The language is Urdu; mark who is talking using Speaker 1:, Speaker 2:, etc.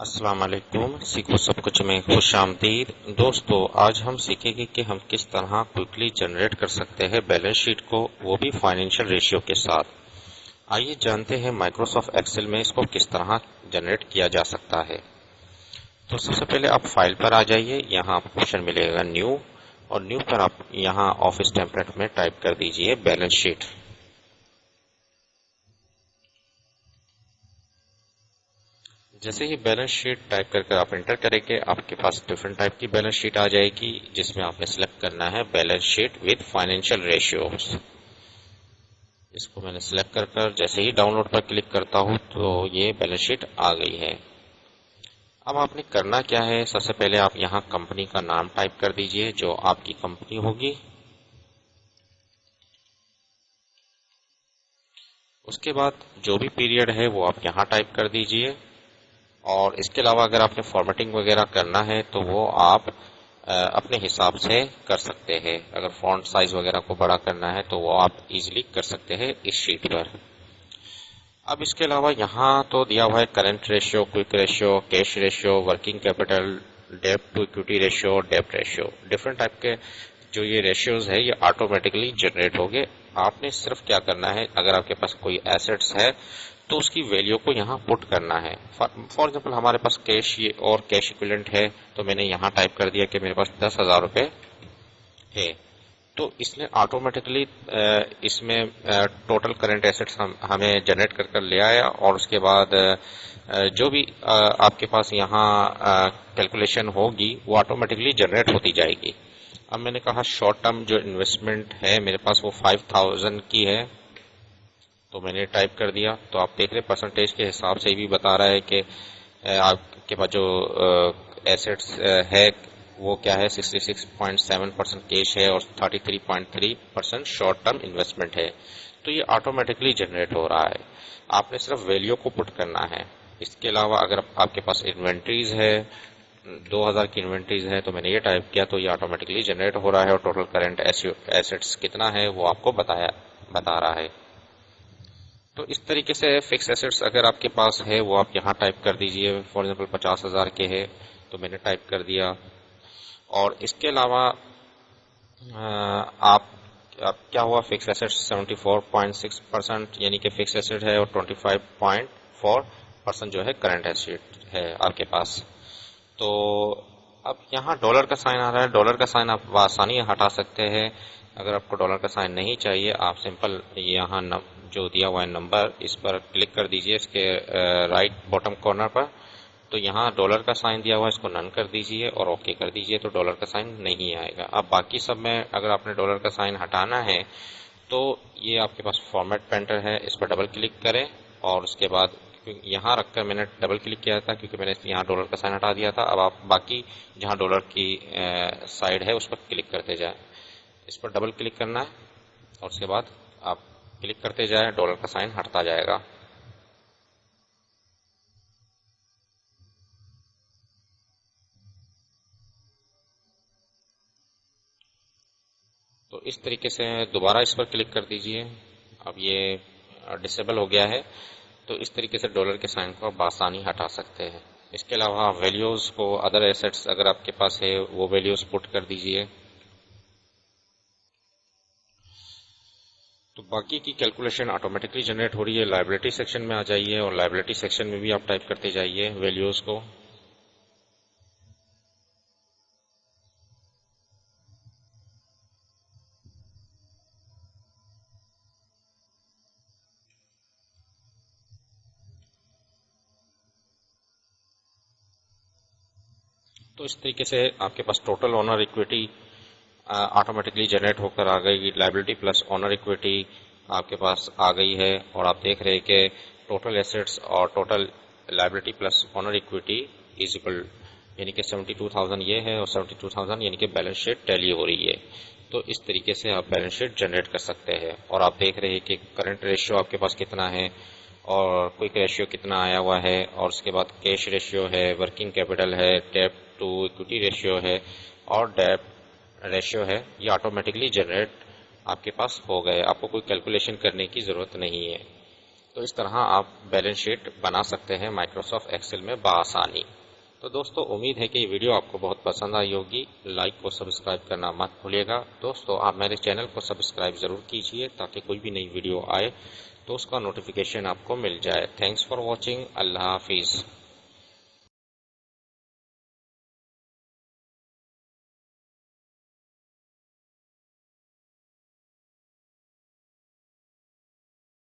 Speaker 1: السلام علیکم، سیکھو سب کچھ میں خوش آمدید دوستو۔ آج ہم سیکھیں گے کہ ہم کس طرح کوئکلی جنریٹ کر سکتے ہیں بیلنس شیٹ کو، وہ بھی فائنینشیل ریشیو کے ساتھ۔ آئیے جانتے ہیں مائکروسافٹ ایکسل میں اس کو کس طرح جنریٹ کیا جا سکتا ہے۔ تو سب سے پہلے آپ فائل پر آ جائیے، یہاں آپ کو آپشن ملے گا نیو، اور نیو پر آپ یہاں آفس ٹیمپلیٹ میں ٹائپ کر دیجئے بیلنس شیٹ۔ جیسے ہی بیلنس شیٹ ٹائپ کر آپ انٹر کریں گے، آپ کے پاس ڈفرنٹ ٹائپ کی بیلنس شیٹ آ جائے گی، جس میں آپ نے سلیکٹ کرنا ہے balance sheet with financial ratios. اس کو میں نے سلیکٹ کر جیسے ہی ڈاؤن لوڈ پر کلک کرتا ہوں تو یہ بیلنس شیٹ آ گئی ہے۔ اب آپ نے کرنا کیا ہے، سب سے پہلے آپ یہاں کمپنی کا نام ٹائپ کر دیجئے جو آپ کی کمپنی ہوگی۔ اس کے بعد جو بھی پیریڈ ہے وہ آپ یہاں ٹائپ کر دیجئے، اور اس کے علاوہ اگر آپ نے فارمیٹنگ وغیرہ کرنا ہے تو وہ آپ اپنے حساب سے کر سکتے ہیں۔ اگر فونٹ سائز وغیرہ کو بڑا کرنا ہے تو وہ آپ ایزیلی کر سکتے ہیں اس شیٹ پر۔ اب اس کے علاوہ یہاں تو دیا ہوا ہے current ratio, quick ratio, cash ratio, working capital, debt to equity ratio, debt ratio. Different type کے جو یہ ریشیوز ہے یہ آٹومیٹکلی جنریٹ ہوگے۔ آپ نے صرف کیا کرنا ہے، اگر آپ کے پاس کوئی ایسٹس ہے تو اس کی ویلیو کو یہاں پٹ کرنا ہے۔ فار ایگزامپل ہمارے پاس کیش اور کیش ایکویلنٹ ہے، تو میں نے یہاں ٹائپ کر دیا کہ میرے پاس 10,000 روپے ہے، تو اس نے آٹومیٹکلی اس میں ٹوٹل کرنٹ ایسٹس ہمیں جنریٹ کر لے آیا، اور اس کے بعد جو بھی آپ کے پاس یہاں کیلکولیشن ہوگی وہ آٹومیٹکلی جنریٹ ہوتی جائے گی۔ اب میں نے کہا شارٹ ٹرم جو انویسٹمنٹ ہے میرے پاس وہ 5,000 کی ہے، تو میں نے ٹائپ کر دیا، تو آپ دیکھ رہے پرسنٹیج کے حساب سے بھی بتا رہا ہے کہ آپ کے پاس جو ایسٹس ہے وہ کیا ہے، 66.7% کیش ہے اور 33.3% شارٹ ٹرم انویسٹمنٹ ہے۔ تو یہ آٹومیٹکلی جنریٹ ہو رہا ہے، آپ نے صرف ویلیو کو پٹ کرنا ہے۔ اس کے علاوہ اگر آپ کے پاس انوینٹریز ہے، 2,000 کی انوینٹریز ہے، تو میں نے یہ ٹائپ کیا تو یہ آٹومیٹکلی جنریٹ ہو رہا ہے، اور ٹوٹل کرنٹ ایسٹس کتنا ہے وہ آپ کو بتا رہا ہے۔ تو اس طریقے سے فکس ایسٹس اگر آپ کے پاس ہے وہ آپ یہاں ٹائپ کر دیجئے، فار ایگزامپل 50,000 کے ہے تو میں نے ٹائپ کر دیا۔ اور اس کے علاوہ آپ کیا ہوا، فکس ایسٹ 74.6% یعنی کہ فکس ایسٹ ہے، اور 25.4% جو ہے کرنٹ ایسٹ ہے آپ کے پاس۔ تو اب یہاں ڈالر کا سائن آ رہا ہے، ڈالر کا سائن آپ بآسانی ہٹا سکتے ہیں۔ اگر آپ کو ڈالر کا سائن نہیں چاہیے، آپ سمپل یہاں جو دیا ہوا ہے نمبر، اس پر کلک کر دیجئے اس کے رائٹ باٹم کارنر پر، تو یہاں ڈالر کا سائن دیا ہوا ہے، اس کو نن کر دیجئے اور اوکے کر دیجئے، تو ڈالر کا سائن نہیں آئے گا۔ اب باقی سب میں اگر آپ نے ڈالر کا سائن ہٹانا ہے تو یہ آپ کے پاس فارمیٹ پینٹر ہے، اس پر ڈبل کلک کریں، اور اس کے بعد یہاں رکھ کر میں نے ڈبل کلک کیا تھا کیونکہ میں نے یہاں ڈالر کا سائن ہٹا دیا تھا۔ اب آپ باقی جہاں ڈالر کی سائڈ ہے اس پر کلک کرتے جائیں، اس پر ڈبل کلک کرنا ہے، اور اس کے بعد آپ کلک کرتے جائیں، ڈالر کا سائن ہٹتا جائے گا۔ تو اس طریقے سے دوبارہ اس پر کلک کر دیجئے، اب یہ ڈسیبل ہو گیا ہے۔ تو اس طریقے سے ڈالر کے سائن کو آپ بآسانی ہٹا سکتے ہیں۔ اس کے علاوہ ویلیوز کو، ادر ایسٹس اگر آپ کے پاس ہے وہ ویلیوز پٹ کر دیجئے۔ تو باقی کی کیلکولیشن آٹومیٹکلی جنریٹ ہو رہی ہے۔ لائبلٹی سیکشن میں آ جائیے، اور لائبلٹی سیکشن میں بھی آپ ٹائپ کرتے جائیے ویلیوز کو۔ تو اس طریقے سے آپ کے پاس total owner equity automatically generate ہو کر آ گئی، لائبلٹی پلس آنر ایکویٹی آپ کے پاس آ گئی ہے، اور آپ دیکھ رہے کہ ٹوٹل ایسٹس اور total liability plus owner equity is equal, یعنی کہ 72,000 یہ ہے، اور 72,000 یعنی کہ بیلنس شیٹ ٹیلی ہو رہی ہے۔ تو اس طریقے سے آپ بیلنس شیٹ جنریٹ کر سکتے ہیں، اور آپ دیکھ رہے ہیں کہ کرنٹ ریشیو آپ کے پاس کتنا ہے، اور کوئک ریشیو کتنا آیا ہوا ہے، اور اس کے بعد کیش ریشیو ہے، ورکنگ کیپٹل ہے، ڈیٹ ٹو ایکوٹی ریشیو ہے، اور ڈیٹ ریشیو ہے۔ یہ آٹومیٹکلی جنریٹ آپ کے پاس ہو گئے، آپ کو کوئی کیلکولیشن کرنے کی ضرورت نہیں ہے۔ تو اس طرح آپ بیلنس شیٹ بنا سکتے ہیں مائکروسافٹ ایکسل میں بآسانی۔ تو دوستو امید ہے کہ یہ ویڈیو آپ کو بہت پسند آئی ہوگی۔ لائک کو سبسکرائب کرنا مت بھولیے گا۔ دوستو آپ میرے چینل کو سبسکرائب ضرور کیجئے تاکہ کوئی بھی نئی ویڈیو آئے تو اس کا نوٹیفیکیشن آپ کو مل جائے۔ Thanks for watching. اللہ حافظ۔